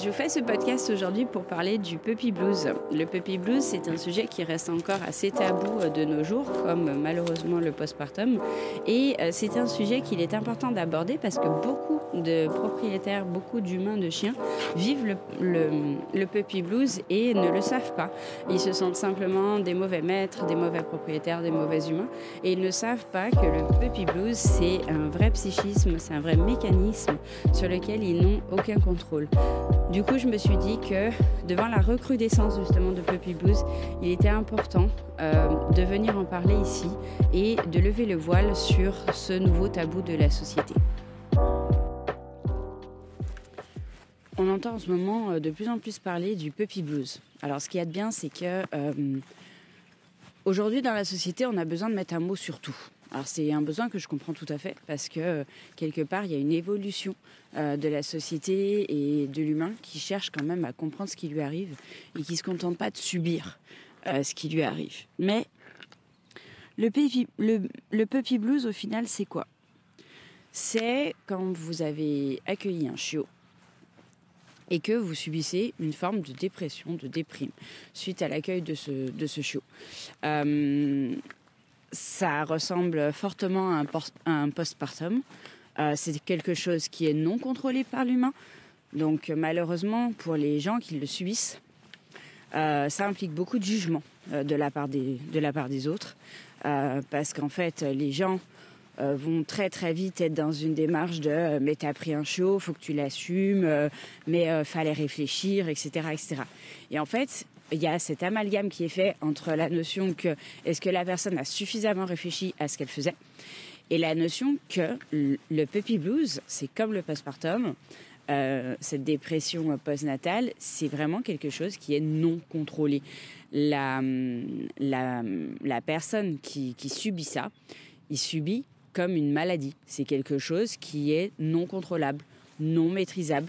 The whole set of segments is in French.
Je vous fais ce podcast aujourd'hui pour parler du puppy blues. Le puppy blues, c'est un sujet qui reste encore assez tabou de nos jours, comme malheureusement le postpartum. Et c'est un sujet qu'il est important d'aborder parce que beaucoup de propriétaires, beaucoup d'humains de chiens vivent le puppy blues et ne le savent pas. Ils se sentent simplement des mauvais maîtres, des mauvais propriétaires, des mauvais humains. Et ils ne savent pas que le puppy blues, c'est un vrai psychisme, c'est un vrai mécanisme sur lequel ils n'ont aucun contrôle. Du coup, je me suis dit que devant la recrudescence justement de puppy blues, il était important de venir en parler ici et de lever le voile sur ce nouveau tabou de la société. On entend en ce moment de plus en plus parler du puppy blues. Alors, ce qu'il y a de bien, c'est que aujourd'hui, dans la société, on a besoin de mettre un mot sur tout. Alors c'est un besoin que je comprends tout à fait parce que quelque part il y a une évolution de la société et de l'humain qui cherche quand même à comprendre ce qui lui arrive et qui ne se contente pas de subir ce qui lui arrive. Mais le puppy blues au final c'est quoi ? C'est quand vous avez accueilli un chiot et que vous subissez une forme de dépression, de déprime suite à l'accueil de ce chiot. Ça ressemble fortement à un postpartum. C'est quelque chose qui est non contrôlé par l'humain. Donc malheureusement, pour les gens qui le subissent, ça implique beaucoup de jugement de la part des autres. Parce qu'en fait, les gens vont très très vite être dans une démarche de « mais t'as pris un chiot, faut que tu l'assumes, mais fallait réfléchir, etc. etc. » Et en fait, il y a cet amalgame qui est fait entre la notion que est-ce que la personne a suffisamment réfléchi à ce qu'elle faisait et la notion que le puppy blues, c'est comme le postpartum, cette dépression postnatale, c'est vraiment quelque chose qui est non contrôlé. La personne qui subit ça, il subit comme une maladie. C'est quelque chose qui est non contrôlable, non maîtrisable,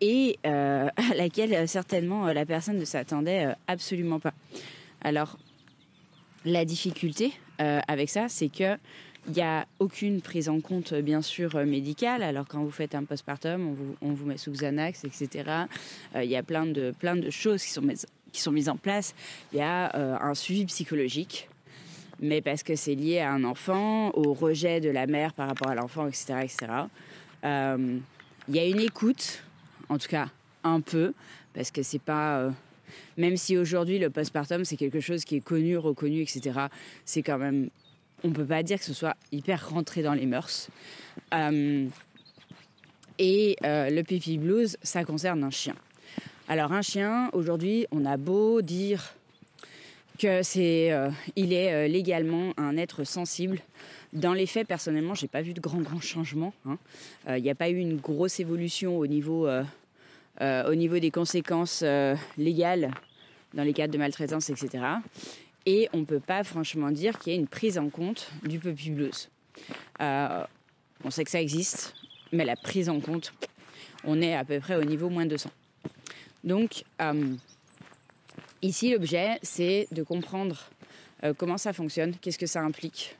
et à laquelle certainement la personne ne s'attendait absolument pas. Alors, la difficulté avec ça, c'est qu'il n'y a aucune prise en compte, bien sûr, médicale. Alors, quand vous faites un postpartum, on vous met sous Xanax, etc. Il y a plein de choses qui sont mises en place. Il y a un suivi psychologique, mais parce que c'est lié à un enfant, au rejet de la mère par rapport à l'enfant, etc. etc. Il y a une écoute, en tout cas un peu, parce que c'est pas... même si aujourd'hui le postpartum c'est quelque chose qui est connu, reconnu, etc., c'est quand même... On peut pas dire que ce soit hyper rentré dans les mœurs. Le puppy blues, ça concerne un chien. Alors un chien, aujourd'hui, on a beau dire que il est légalement un être sensible. Dans les faits, personnellement, j'ai pas vu de grands changements. Il n'y a pas eu une grosse évolution au niveau des conséquences légales dans les cas de maltraitance, etc. Et on peut pas franchement dire qu'il y ait une prise en compte du puppy blues. On sait que ça existe, mais la prise en compte, on est à peu près au niveau moins 200. Donc, ici, l'objet, c'est de comprendre comment ça fonctionne, qu'est-ce que ça implique,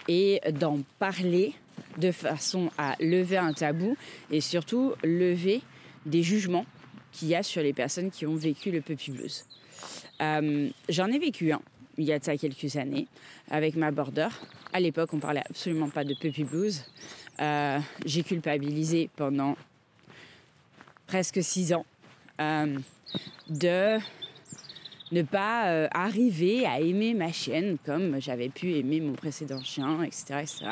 et d'en parler de façon à lever un tabou et surtout lever des jugements qu'il y a sur les personnes qui ont vécu le puppy blues. J'en ai vécu un, il y a de ça quelques années, avec ma border. À l'époque, on parlait absolument pas de puppy blues. J'ai culpabilisé pendant presque 6 ans de ne pas arriver à aimer ma chienne comme j'avais pu aimer mon précédent chien, etc. etc.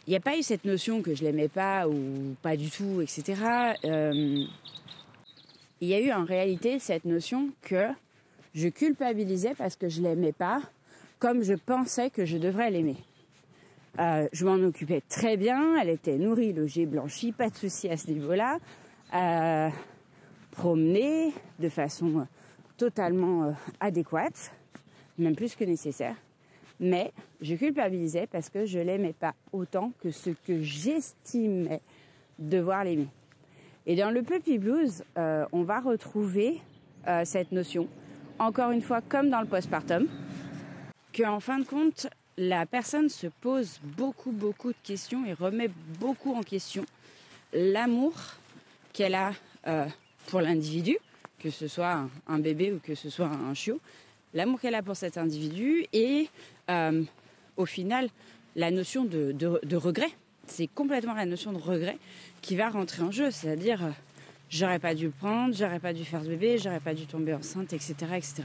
Il n'y a pas eu cette notion que je l'aimais pas ou pas du tout, etc. Il y a eu en réalité cette notion que je culpabilisais parce que je l'aimais pas comme je pensais que je devrais l'aimer. Je m'en occupais très bien, elle était nourrie, logée, blanchie, pas de souci à ce niveau-là. Promenée de façon totalement adéquate, même plus que nécessaire. Mais je culpabilisais parce que je l'aimais pas autant que ce que j'estimais devoir l'aimer. Et dans le puppy blues, on va retrouver cette notion, encore une fois comme dans le postpartum, qu'en fin de compte, la personne se pose beaucoup de questions et remet beaucoup en question l'amour qu'elle a pour l'individu, que ce soit un bébé ou que ce soit un chiot, l'amour qu'elle a pour cet individu et au final la notion de regret. C'est complètement la notion de regret qui va rentrer en jeu, c'est-à-dire j'aurais pas dû le prendre, j'aurais pas dû faire ce bébé, j'aurais pas dû tomber enceinte, etc. etc.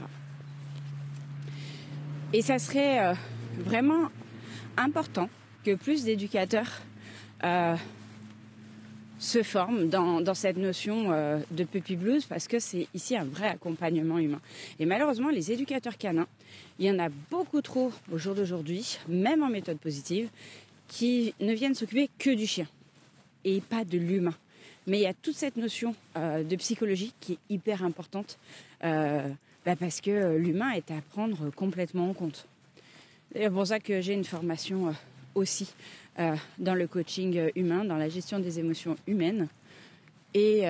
Et ça serait vraiment important que plus d'éducateurs se forment dans cette notion de puppy blues parce que c'est ici un vrai accompagnement humain. Et malheureusement, les éducateurs canins, il y en a beaucoup trop au jour d'aujourd'hui, même en méthode positive, qui ne viennent s'occuper que du chien et pas de l'humain. Mais il y a toute cette notion de psychologie qui est hyper importante parce que l'humain est à prendre complètement en compte. C'est pour ça que j'ai une formation aussi dans le coaching humain, dans la gestion des émotions humaines et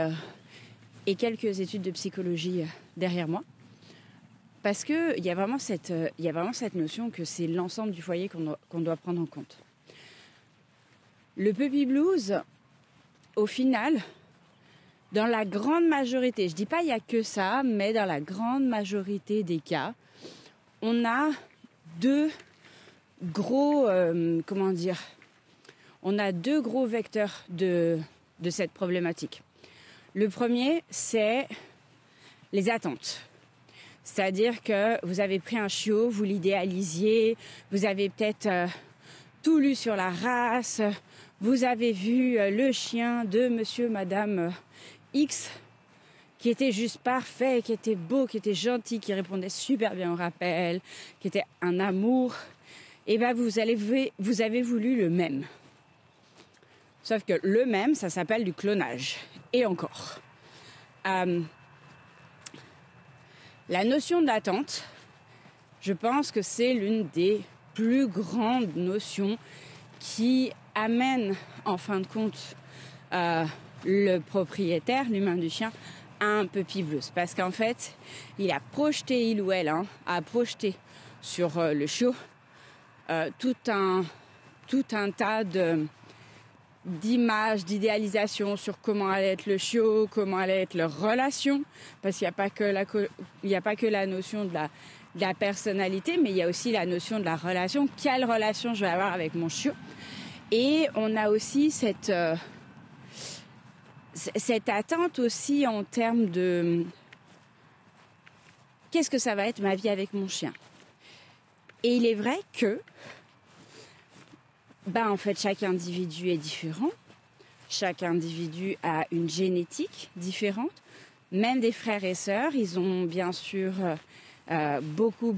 quelques études de psychologie derrière moi. Parce qu'il y a vraiment cette notion que c'est l'ensemble du foyer qu'on doit prendre en compte. Le puppy blues, au final, dans la grande majorité, je dis pas il y a que ça, mais dans la grande majorité des cas, on a deux gros, on a deux gros vecteurs de cette problématique. Le premier, c'est les attentes. C'est-à-dire que vous avez pris un chiot, vous l'idéalisiez, vous avez peut-être tout lu sur la race, vous avez vu le chien de monsieur, madame X, qui était juste parfait, qui était beau, qui était gentil, qui répondait super bien au rappel, qui était un amour. Et bien vous avez voulu le même. Sauf que le même, ça s'appelle du clonage. Et encore. La notion d'attente, je pense que c'est l'une des plus grandes notions qui amène en fin de compte le propriétaire, l'humain du chien, à un puppy blues. Parce qu'en fait, il ou elle a projeté sur le chiot tout un tas d'images, d'idéalisation sur comment allait être le chiot, comment allait être leur relation, parce qu'il n'y a pas que la notion de la personnalité, mais il y a aussi la notion de la relation. Quelle relation je vais avoir avec mon chiot? Et on a aussi cette attente aussi en termes de qu'est-ce que ça va être ma vie avec mon chien. Et il est vrai que en fait, chaque individu est différent. Chaque individu a une génétique différente. Même des frères et sœurs, ils ont bien sûr beaucoup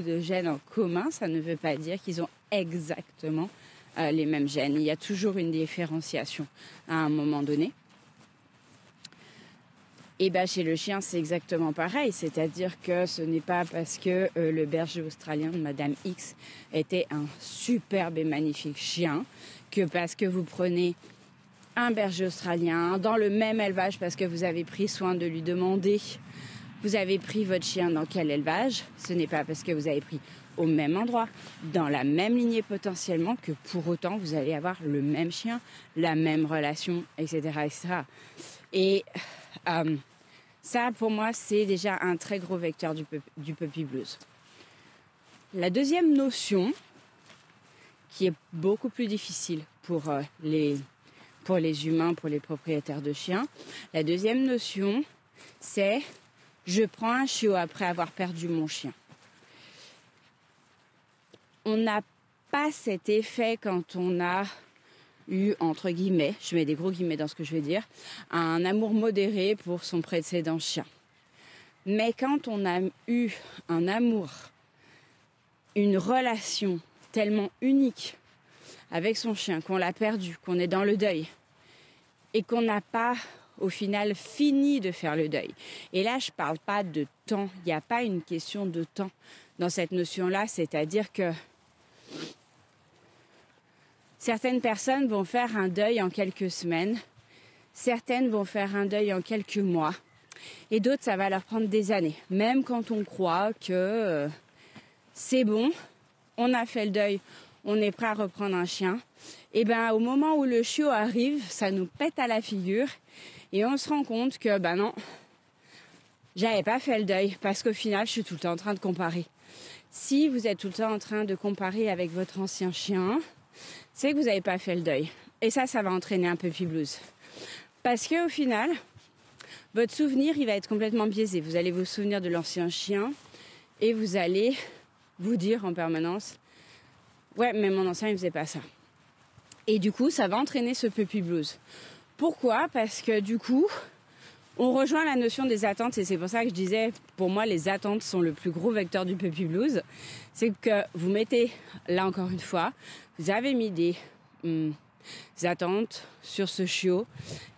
de gènes en commun. Ça ne veut pas dire qu'ils ont exactement les mêmes gènes. Il y a toujours une différenciation à un moment donné. Et chez le chien, c'est exactement pareil. C'est-à-dire que ce n'est pas parce que le berger australien de Madame X était un superbe et magnifique chien que parce que vous prenez un berger australien dans le même élevage parce que vous avez pris soin de lui demander vous avez pris votre chien dans quel élevage. Ce n'est pas parce que vous avez pris au même endroit, dans la même lignée potentiellement, que pour autant vous allez avoir le même chien, la même relation, etc. etc. Et ça, pour moi, c'est déjà un très gros vecteur du puppy blues. La deuxième notion, qui est beaucoup plus difficile pour les humains, pour les propriétaires de chiens, la deuxième notion, c'est je prends un chiot après avoir perdu mon chien. On n'a pas cet effet quand on a eu, entre guillemets, je mets des gros guillemets dans ce que je vais dire, un amour modéré pour son précédent chien. Mais quand on a eu un amour, une relation tellement unique avec son chien, qu'on l'a perdu, qu'on est dans le deuil, et qu'on n'a pas, au final, fini de faire le deuil. Et là, je ne parle pas de temps, il n'y a pas une question de temps dans cette notion-là, c'est-à-dire que certaines personnes vont faire un deuil en quelques semaines, certaines vont faire un deuil en quelques mois, et d'autres, ça va leur prendre des années. Même quand on croit que c'est bon, on a fait le deuil, on est prêt à reprendre un chien. Et ben au moment où le chiot arrive, ça nous pète à la figure et on se rend compte que non, j'avais pas fait le deuil parce qu'au final, je suis tout le temps en train de comparer. Si vous êtes tout le temps en train de comparer avec votre ancien chien, c'est que vous n'avez pas fait le deuil. Et ça va entraîner un puppy blues. Parce qu'au final, votre souvenir, il va être complètement biaisé. Vous allez vous souvenir de l'ancien chien et vous allez vous dire en permanence « Ouais, mais mon ancien, il faisait pas ça. » Et du coup, ça va entraîner ce puppy blues. Pourquoi ? Parce que du coup, on rejoint la notion des attentes et c'est pour ça que je disais, pour moi, les attentes sont le plus gros vecteur du puppy blues. C'est que vous mettez, là encore une fois, vous avez mis des attentes sur ce chiot.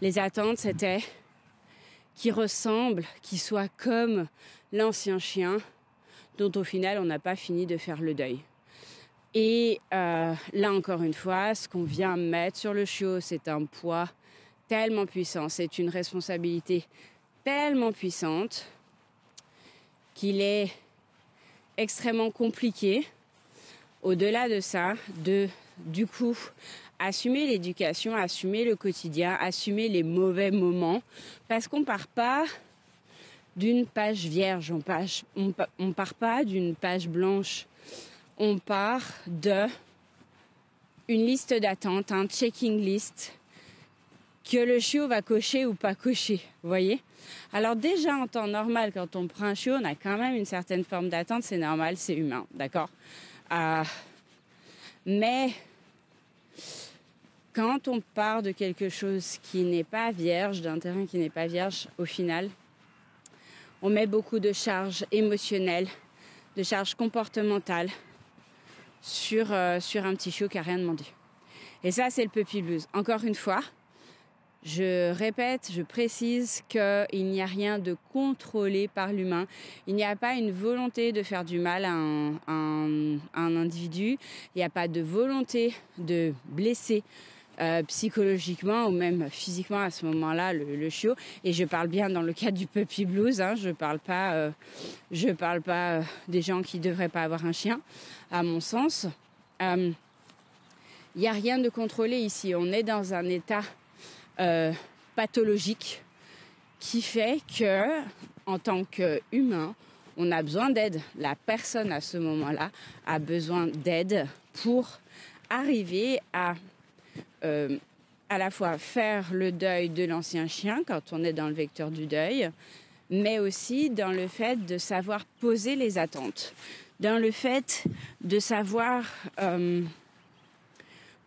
Les attentes, c'était qu'il ressemble, qu'il soit comme l'ancien chien dont au final, on n'a pas fini de faire le deuil. Et là encore une fois, ce qu'on vient mettre sur le chiot, c'est un poids tellement puissant, c'est une responsabilité tellement puissante qu'il est extrêmement compliqué, au-delà de ça, du coup, assumer l'éducation, assumer le quotidien, assumer les mauvais moments, parce qu'on part pas d'une page vierge, on part pas d'une page blanche, on part de une liste d'attente, un checking list que le chiot va cocher ou pas cocher, vous voyez ? Alors déjà en temps normal, quand on prend un chiot, on a quand même une certaine forme d'attente, c'est normal, c'est humain, d'accord ? Mais quand on part de quelque chose qui n'est pas vierge, d'un terrain qui n'est pas vierge, au final, on met beaucoup de charges émotionnelles, de charges comportementales sur un petit chiot qui n'a rien demandé. Et ça, c'est le puppy blues. Encore une fois, je répète, je précise qu'il n'y a rien de contrôlé par l'humain. Il n'y a pas une volonté de faire du mal à un individu. Il n'y a pas de volonté de blesser psychologiquement ou même physiquement à ce moment-là le chiot. Et je parle bien dans le cadre du puppy blues. Je parle pas des gens qui ne devraient pas avoir un chien, à mon sens. Il n'y a rien de contrôlé ici. On est dans un état pathologique qui fait que, en tant qu'humain, on a besoin d'aide. La personne à ce moment-là a besoin d'aide pour arriver à la fois faire le deuil de l'ancien chien quand on est dans le vecteur du deuil, mais aussi dans le fait de savoir poser les attentes, dans le fait de savoir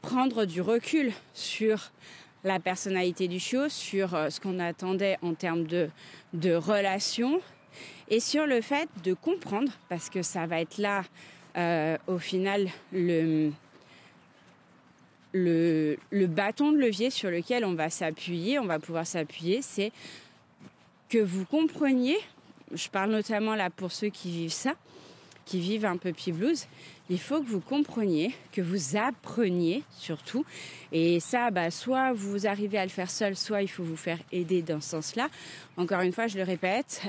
prendre du recul sur la personnalité du chiot, sur ce qu'on attendait en termes de relation et sur le fait de comprendre, parce que ça va être là au final le bâton de levier sur lequel on va pouvoir s'appuyer, c'est que vous compreniez, je parle notamment là pour ceux qui vivent ça, qui vivent un puppy blues, il faut que vous compreniez, que vous appreniez surtout. Et ça, soit vous arrivez à le faire seul, soit il faut vous faire aider dans ce sens-là. Encore une fois, je le répète,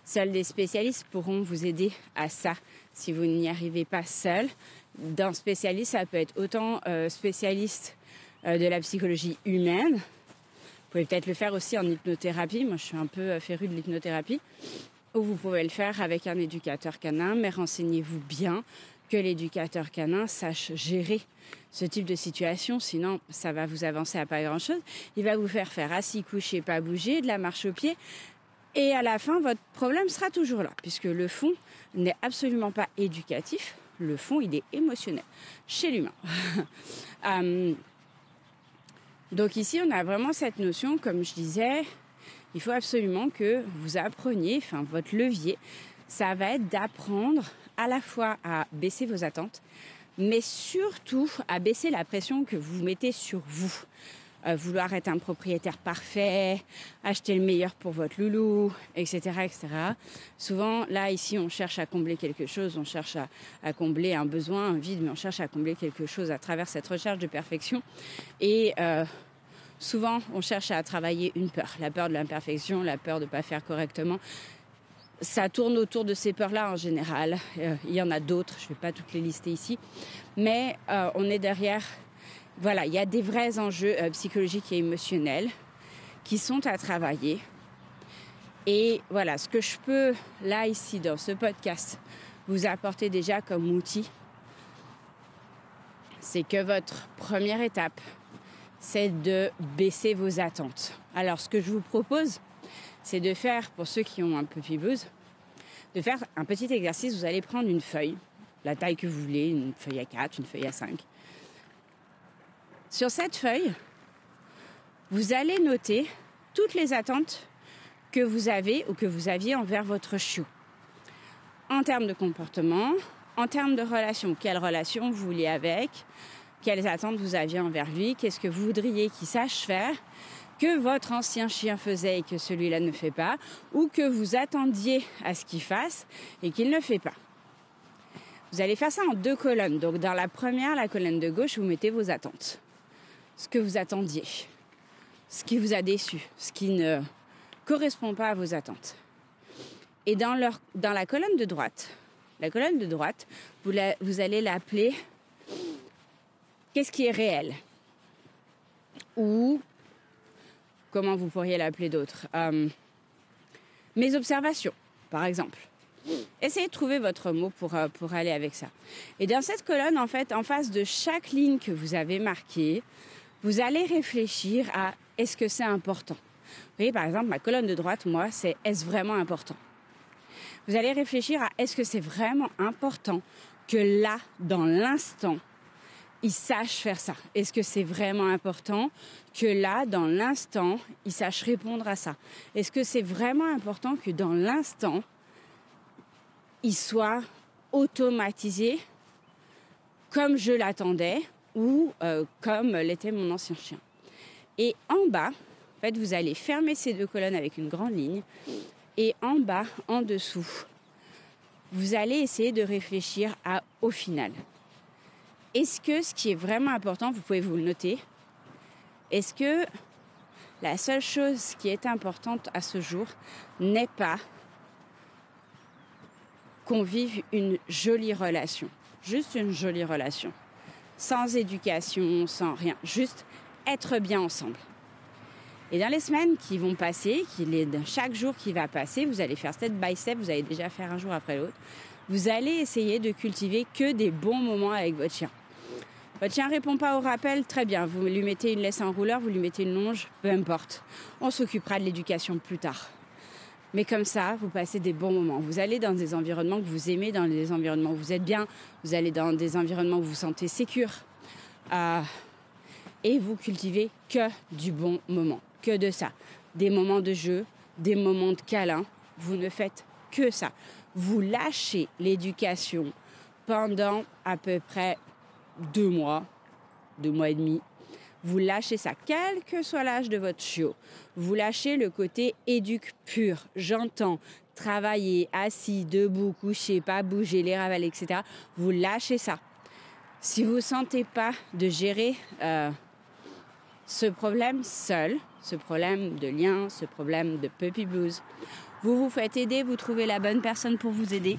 seuls des spécialistes pourront vous aider à ça si vous n'y arrivez pas seul. D'un spécialiste, ça peut être autant spécialiste de la psychologie humaine. Vous pouvez peut-être le faire aussi en hypnothérapie. Moi, je suis un peu férue de l'hypnothérapie. Ou vous pouvez le faire avec un éducateur canin, mais renseignez-vous bien que l'éducateur canin sache gérer ce type de situation, sinon ça va vous avancer à pas grand-chose. Il va vous faire assis, couché, pas bouger, de la marche au pied, et à la fin, votre problème sera toujours là, puisque le fond n'est absolument pas éducatif, le fond, il est émotionnel, chez l'humain. Donc ici, on a vraiment cette notion, comme je disais, il faut absolument que vous appreniez, votre levier, ça va être d'apprendre à la fois à baisser vos attentes, mais surtout à baisser la pression que vous mettez sur vous. Vouloir être un propriétaire parfait, acheter le meilleur pour votre loulou, etc., etc. Souvent, là, ici, on cherche à combler quelque chose, on cherche à combler un besoin, un vide, mais on cherche à combler quelque chose à travers cette recherche de perfection. Et souvent, on cherche à travailler une peur, la peur de l'imperfection, la peur de ne pas faire correctement. ça tourne autour de ces peurs-là en général. Il y en a d'autres, je ne vais pas toutes les lister ici. Mais on est derrière, voilà, il y a des vrais enjeux psychologiques et émotionnels qui sont à travailler. Et voilà, ce que je peux, là, ici, dans ce podcast, vous apporter déjà comme outil, c'est que votre première étape, c'est de baisser vos attentes. Alors, ce que je vous propose, c'est de faire, pour ceux qui ont un puppy blues, de faire un petit exercice. Vous allez prendre une feuille, la taille que vous voulez, une feuille A4, une feuille A5. Sur cette feuille, vous allez noter toutes les attentes que vous avez ou que vous aviez envers votre chiot. En termes de comportement, en termes de relation, quelle relation vous vouliez avec, quelles attentes vous aviez envers lui, qu'est-ce que vous voudriez qu'il sache faire, que votre ancien chien faisait et que celui-là ne fait pas, ou que vous attendiez à ce qu'il fasse et qu'il ne fait pas. Vous allez faire ça en 2 colonnes. Donc dans la première, la colonne de gauche, vous mettez vos attentes. Ce que vous attendiez, ce qui vous a déçu, ce qui ne correspond pas à vos attentes. Et dans la colonne de droite, vous allez l'appeler « Qu'est-ce qui est réel ?» ou comment vous pourriez l'appeler d'autre, mes observations, par exemple. Essayez de trouver votre mot pour aller avec ça. Et dans cette colonne, en fait, en face de chaque ligne que vous avez marquée, vous allez réfléchir à est-ce que c'est important. Vous voyez, par exemple, ma colonne de droite, moi, c'est est-ce vraiment important. Vous allez réfléchir à est-ce que c'est vraiment important que là, dans l'instant, il sache faire ça. Est-ce que c'est vraiment important que là, dans l'instant, il sache répondre à ça? Est-ce que c'est vraiment important que dans l'instant, il soit automatisé comme je l'attendais ou comme l'était mon ancien chien? Et en bas, en fait, vous allez fermer ces 2 colonnes avec une grande ligne. Et en bas, en dessous, vous allez essayer de réfléchir au final. Est-ce que ce qui est vraiment important, vous pouvez vous le noter, est-ce que la seule chose qui est importante à ce jour n'est pas qu'on vive une jolie relation, juste une jolie relation, sans éducation, sans rien, juste être bien ensemble. Et dans les semaines qui vont passer, chaque jour qui va passer, vous allez faire step by step, vous allez déjà faire un jour après l'autre, vous allez essayer de cultiver que des bons moments avec votre chien. Votre chien ne répond pas au rappel, très bien, vous lui mettez une laisse en rouleur, vous lui mettez une longe, peu importe. On s'occupera de l'éducation plus tard. Mais comme ça, vous passez des bons moments. Vous allez dans des environnements que vous aimez, dans des environnements où vous êtes bien, vous allez dans des environnements où vous vous sentez sécure. Et vous cultivez que du bon moment, que de ça. Des moments de jeu, des moments de câlin, vous ne faites que ça. Vous lâchez l'éducation pendant à peu près 2 mois, 2 mois et demi. Vous lâchez ça, quel que soit l'âge de votre chiot. Vous lâchez le côté éduque pur. J'entends travailler, assis, debout, couché, pas bouger, les ravels, etc. Vous lâchez ça. Si vous ne sentez pas de gérer ce problème seul, ce problème de lien, ce problème de puppy blues, vous vous faites aider, vous trouvez la bonne personne pour vous aider.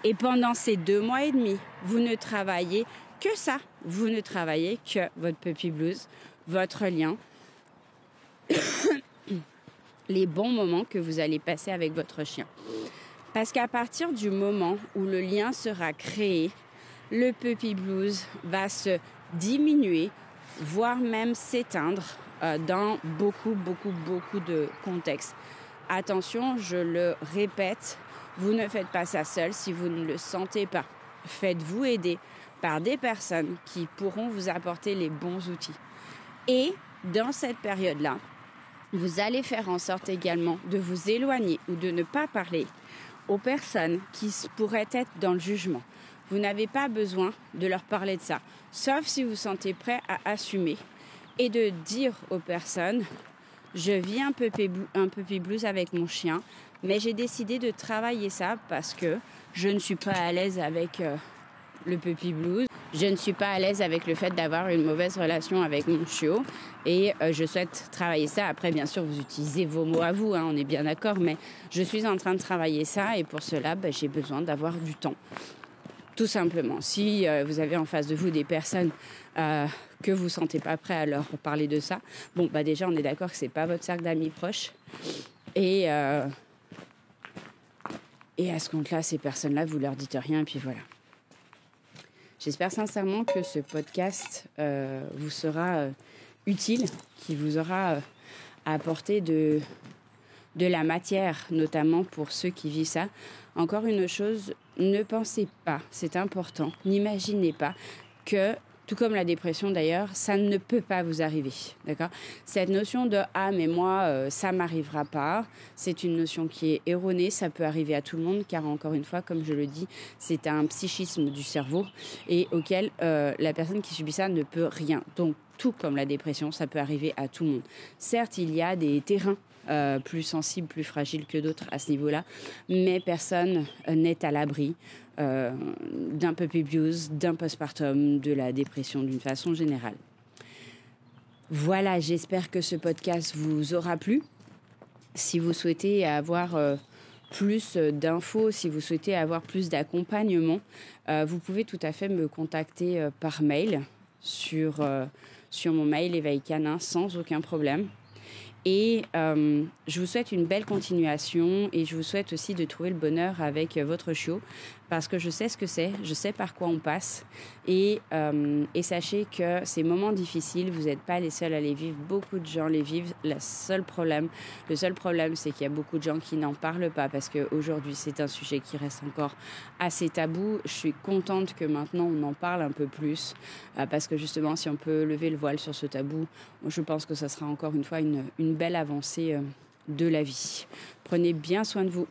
Et pendant ces 2 mois et demi, vous ne travaillez que ça. Vous ne travaillez que votre puppy blues, votre lien, les bons moments que vous allez passer avec votre chien. Parce qu'à partir du moment où le lien sera créé, le puppy blues va se diminuer, voire même s'éteindre dans beaucoup de contextes. Attention, je le répète, vous ne faites pas ça seul si vous ne le sentez pas. Faites-vous aider par des personnes qui pourront vous apporter les bons outils. Et dans cette période-là, vous allez faire en sorte également de vous éloigner ou de ne pas parler aux personnes qui pourraient être dans le jugement. Vous n'avez pas besoin de leur parler de ça, sauf si vous vous sentez prêt à assumer et de dire aux personnes « Je vis un puppy blues avec mon chien, mais j'ai décidé de travailler ça parce que je ne suis pas à l'aise avec le puppy blues. Je ne suis pas à l'aise avec le fait d'avoir une mauvaise relation avec mon chiot et je souhaite travailler ça. Après, bien sûr, vous utilisez vos mots à vous, on est bien d'accord, mais je suis en train de travailler ça et pour cela, j'ai besoin d'avoir du temps. Tout simplement. Si vous avez en face de vous des personnes que vous ne sentez pas prêt à leur parler de ça, déjà, on est d'accord que ce n'est pas votre cercle d'amis proches. Et à ce compte-là, ces personnes-là, vous leur dites rien et puis voilà. J'espère sincèrement que ce podcast vous sera utile, qu'il vous aura apporté de la matière, notamment pour ceux qui vivent ça. Encore une chose, ne pensez pas, c'est important, n'imaginez pas que, tout comme la dépression d'ailleurs, ça ne peut pas vous arriver, d'accord ? Cette notion de « ah mais moi, ça ne m'arrivera pas », c'est une notion qui est erronée, ça peut arriver à tout le monde, car encore une fois, comme je le dis, c'est un psychisme du cerveau et auquel la personne qui subit ça ne peut rien. Donc, tout comme la dépression, ça peut arriver à tout le monde. Certes, il y a des terrains plus sensibles, plus fragiles que d'autres à ce niveau-là, mais personne n'est à l'abri d'un puppy abuse, d'un postpartum, de la dépression d'une façon générale. Voilà, j'espère que ce podcast vous aura plu. Si vous souhaitez avoir plus d'infos, si vous souhaitez avoir plus d'accompagnement, vous pouvez tout à fait me contacter par mail sur mon mail Éveil Canin sans aucun problème. Et je vous souhaite une belle continuation et je vous souhaite aussi de trouver le bonheur avec votre chiot parce que je sais ce que c'est, je sais par quoi on passe et sachez que ces moments difficiles, vous n'êtes pas les seuls à les vivre, beaucoup de gens les vivent. Le seul problème, c'est qu'il y a beaucoup de gens qui n'en parlent pas parce qu'aujourd'hui, c'est un sujet qui reste encore assez tabou. Je suis contente que maintenant, on en parle un peu plus parce que justement, si on peut lever le voile sur ce tabou, je pense que ça sera encore une fois une belle avancée de la vie. Prenez bien soin de vous.